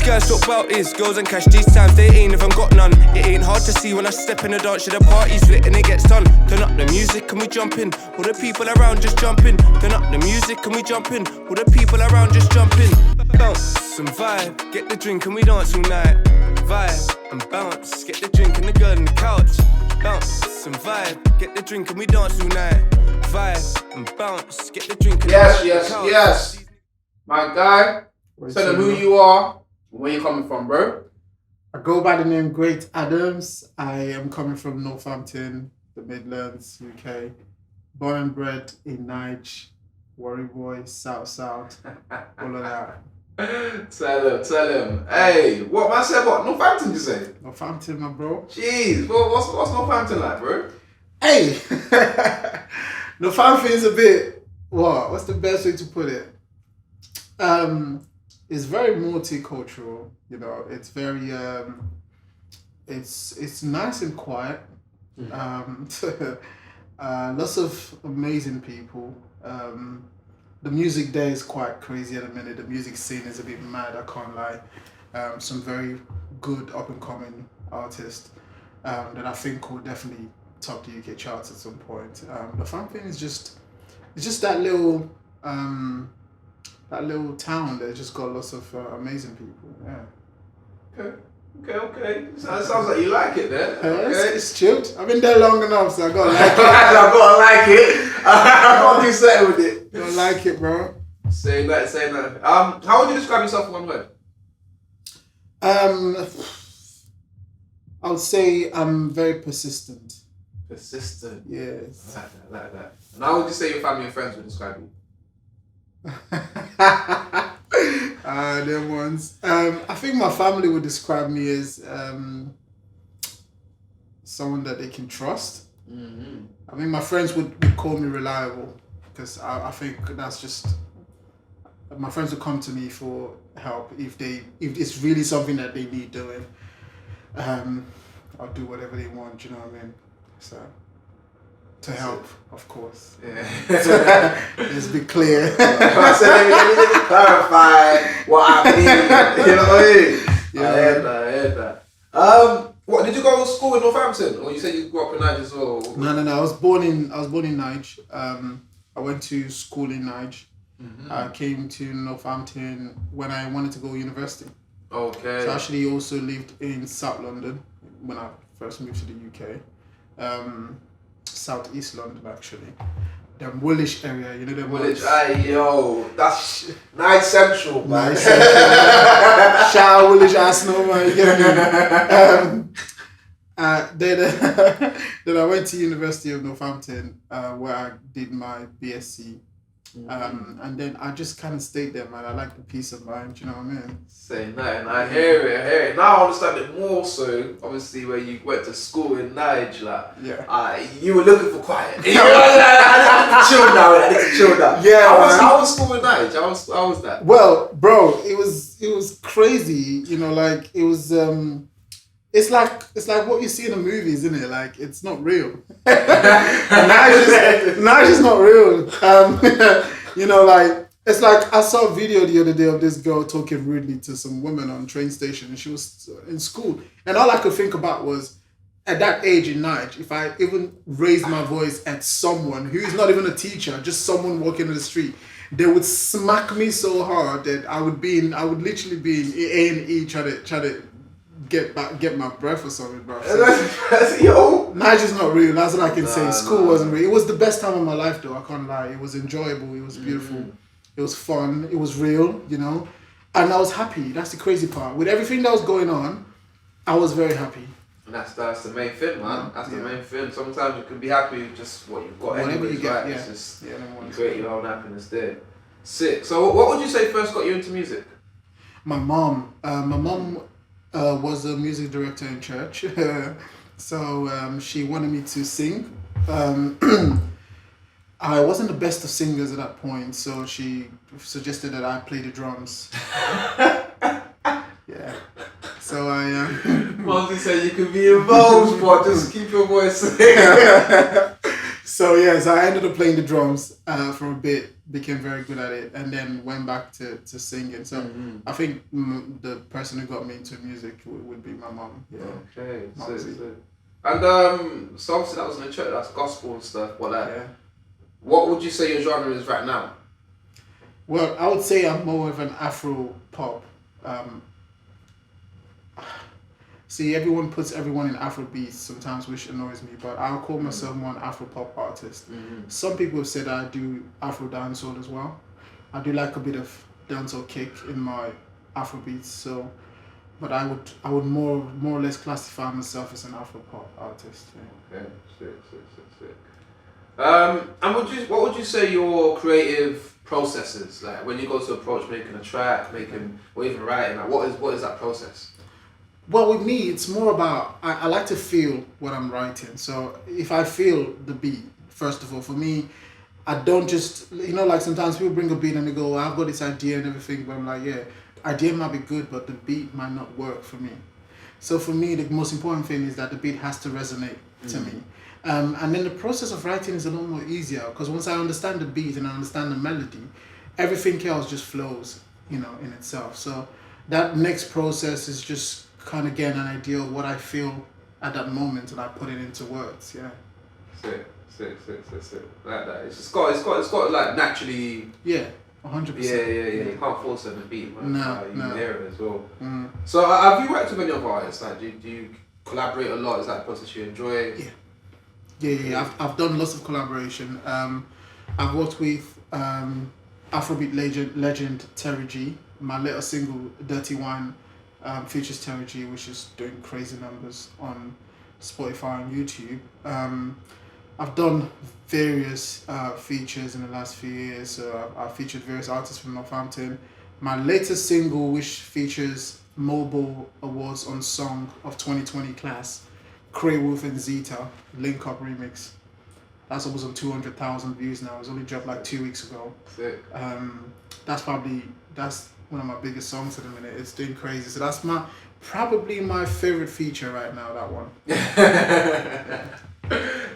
guys talk about is girls and cash. These times they ain't even got none. It ain't hard to see when I step in the dance. Yeah, the party's lit and it gets done. Turn up the music and we jump in. All the people around just jump in. Turn up the music and we jump in. All the people around just jump in. Bounce and vibe, get the drink and we dance all night. Vibe and bounce, get the drink and the girl on the couch. Bounce and vibe, get the drink and we dance all night. Vibe and bounce, get the drink and the girl on the couch. Yes. My guy, tell them who you are and where you're coming from, bro. I go by the name Great Adamz. I am coming from Northampton, the Midlands, UK. Born and bred in Nige, Warri Boy, South, all of that. Tell him. Hey, what man said? What Northampton? You say? Northampton, my bro. Jeez, what's Northampton like, bro? Hey, Northampton is a bit. What's the best way to put it? It's very multicultural. You know, it's very it's nice and quiet. Lots of amazing people. The music there is quite crazy at the minute. The music scene is a bit mad, I can't lie. Some very good up-and-coming artists that I think will definitely top the UK charts at some point. The fun thing is it's just that little town that just got lots of amazing people. Yeah. Okay. So it sounds like you like it then. Okay. It's chilled. I've been there long enough, so I gotta like it. I gotta like it. I can't do something with it. Don't like it, bro. Say that. How would you describe yourself in one word? I would say I'm very persistent. Persistent. Yes. I like that. And how would you say your family and friends would describe you? Them ones. I think my family would describe me as someone that they can trust. Mm-hmm. I think my friends would call me reliable because I think that's just. My friends would come to me for help if it's really something that they need doing. I'll do whatever they want. You know what I mean? So. To help, of course. Yeah. Let's be clear. I said, let me clarify what I mean. You know what I mean? Yeah. I heard that. What did you go to school in Northampton, or you said you grew up in Nige as well? No. I was born in Nige. I went to school in Nige. Mm-hmm. I came to Northampton when I wanted to go to university. Okay. So I actually also lived in South London when I first moved to the UK. South East London actually. The Woolwich area, you know the Woolwich. That's Nice Central, man. Nice Central. Shout out Woolwich Arsenal, man. You get me? Then I went to University of Northampton, where I did my BSc. And then I just kind of stayed there, man. I like the peace of mind, you know what I mean? Saying that, and I hear it. Now I understand it more so, obviously, where you went to school in Nige, you were looking for quiet. I need to chill now. Yeah, how was school in Nige? How was that? Well, bro, it was crazy, you know, like, it was, it's like what you see in the movies, isn't it? Like, it's not real. Nige is not real. You know, like, it's like I saw a video the other day of this girl talking rudely to some woman on a train station, and she was in school. And all I could think about was, at that age in Nige, if I even raised my voice at someone who's not even a teacher, just someone walking in the street, they would smack me so hard that I would literally be in A&E trying to get my breath or something, bro. So, Nige is not real. That's what I can say. School wasn't real. It was the best time of my life, though. I can't lie. It was enjoyable. It was beautiful. It was fun. It was real, you know. And I was happy. That's the crazy part. With everything that was going on, I was very happy. And that's the main thing, man. That's the main thing. Sometimes you can be happy with just what you've got. Whatever you get, right? yeah. It's just you create your own happiness there. Sick. So what would you say first got you into music? My mom. Was a music director in church. So she wanted me to sing. I wasn't the best of singers at that point, so she suggested that I play the drums. Yeah. So I... Mom said you could be involved, but just keep your voice. So yes, I ended up playing the drums for a bit, became very good at it, and then went back to singing. So I think the person who got me into music would be my mom. Yeah. Okay. So. And so obviously that was in the church. That's gospel and stuff. What would you say your genre is right now? Well, I would say I'm more of an Afro pop. See, everyone puts everyone in Afro beats sometimes, which annoys me, but I'll call myself more an Afro pop artist. Some people have said I do Afro dancehall as well. I do like a bit of dancehall kick in my Afro beats, so, but I would more or less classify myself as an Afro pop artist. Yeah. Okay, sick. And what would you say your creative process is? Like when you go to approach making a track, or even writing, like what is that process? Well, with me, it's more about, I like to feel what I'm writing. So if I feel the beat, first of all, for me, I don't just, like sometimes people bring a beat and they go, I've got this idea and everything, but I'm like, yeah, idea might be good, but the beat might not work for me. So for me, the most important thing is that the beat has to resonate to me. And then the process of writing is a lot more easier because once I understand the beat and I understand the melody, everything else just flows, in itself. So that next process is just kind of getting an idea of what I feel at that moment and I put it into words. Yeah. Sick. Like that. It's got like naturally. Yeah. 100%. Yeah. You can't force it on the beat, man. No. You hear it as well. So have you worked with any other artists? Like, do you collaborate a lot? Is that a process you enjoy? Yeah. I've done lots of collaboration. I've worked with Afrobeat legend Terry G. My little single Dirty Wine features Terry G, which is doing crazy numbers on Spotify and YouTube. I've done various features in the last few years. So I've featured various artists from Northampton. My latest single, which features Mobile Awards on Song of 2020 class, Cray Wolf and Zeta, Link Up remix. That's almost on 200,000 views now. It was only dropped like 2 weeks ago. Sick. That's one of my biggest songs at the minute. It's doing crazy. So that's probably my favorite feature right now, that one.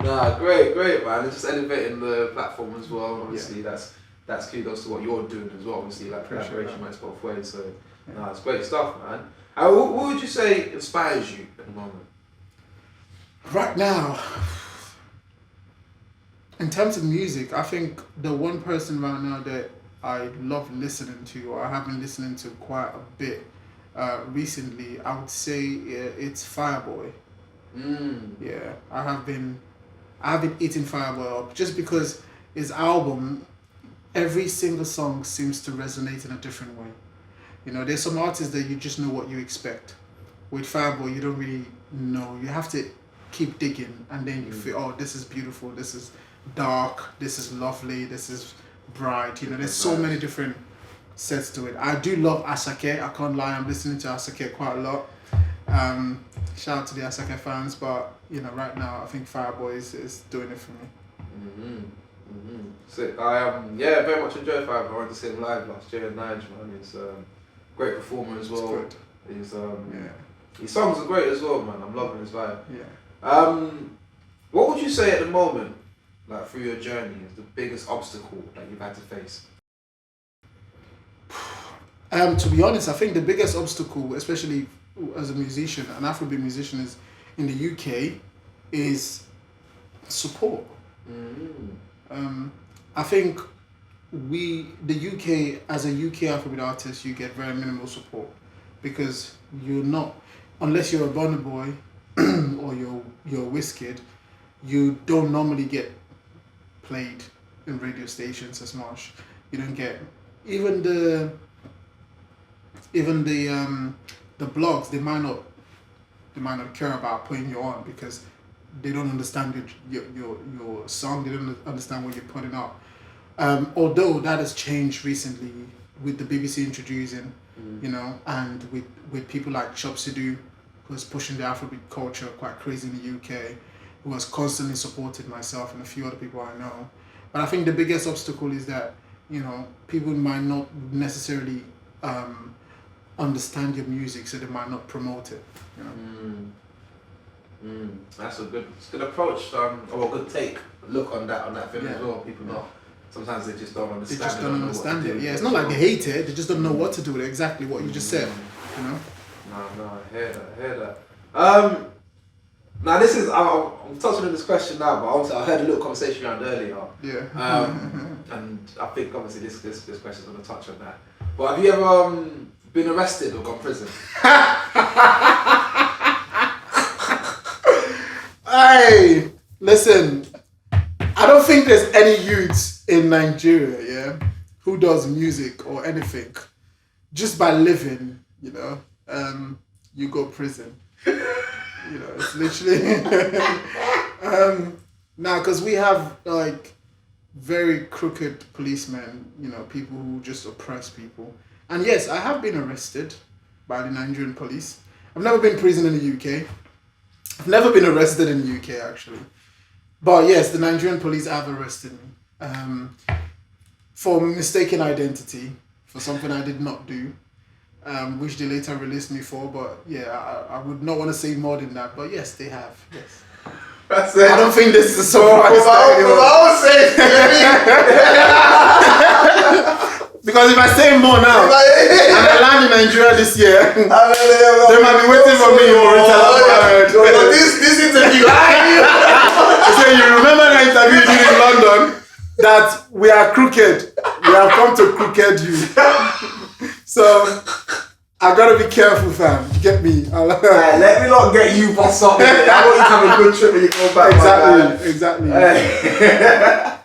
Nah, great, man. It's just elevating the platform as well. Obviously, that's kudos to what you're doing as well. Obviously, like collaboration works both ways. So, it's great stuff, man. What would you say inspires you at the moment? Right now, in terms of music, I think the one person right now that I love listening to, or I have been listening to quite a bit recently, I would say it's Fireboy. Yeah, I have been eating Fireboy up just because his album, every single song seems to resonate in a different way. There's some artists that you just know what you expect. With Fireboy, you don't really know. You have to keep digging, and then you feel, oh, this is beautiful, this is dark, this is lovely, this is bright. There's so many different sets to it. I do love Asake. I can't lie, I'm listening to Asake quite a lot. Shout out to the Asake fans, but right now I think Fireboy is doing it for me. Sick. I very much enjoyed Fireboy. I went to see him live last year in Nige, man. He's great performer as well. Good. He's his songs are great as well, man. I'm loving his vibe. Yeah. What would you say at the moment, like through your journey, is the biggest obstacle that you've had to face? To be honest, I think the biggest obstacle, especially as a musician, an Afrobeat musician, is in the UK, is support. I think the UK, as a UK Afrobeat artist, you get very minimal support because you're not, unless you're a Burna Boy or you're Wizkid, you don't normally get played in radio stations as much. You don't get even the blogs. They might not care about putting you on because they don't understand your song. They don't understand what you're putting up. Although that has changed recently with the BBC introducing, and with people like Chop Sidu, who's pushing the Afrobeat culture quite crazy in the UK, who has constantly supported myself and a few other people I know. But I think the biggest obstacle is that, people might not necessarily understand your music, so they might not promote it. That's it's a good approach, or a good take, look on that film as well. People not, sometimes they just don't understand. They just don't understand it. Yeah, it's well. not like they hate it. They just don't know what to do with it. Exactly what you just said. You know. No, I hear that. Now this is I'm touching on this question now, but obviously I heard a little conversation around earlier. Yeah. And I think obviously this question's gonna touch on that. But have you ever been arrested or gone prison? Hey, listen. I don't think there's any youths in Nigeria, who does music or anything just by living. You know, you go prison. You know, it's literally now because we have like very crooked policemen. You know, people who just oppress people. And yes, I have been arrested by the Nigerian police. I've never been in prison in the UK. I've never been arrested in the UK actually. But yes, the Nigerian police have arrested me for mistaken identity, for something I did not do, which they later released me for. But yeah, I would not want to say more than that. But yes, they have. Yes. That's it. I don't think this is a surprise. Because if I say more now, and I land in Nigeria this year, they might be waiting for me in Mauritania. This interview. So you remember that interview you did in London? That we are crooked. We have come to crooked you. So I gotta be careful, fam. You get me? Let me not get you boss up. I want you to have a good trip when you go back. Exactly.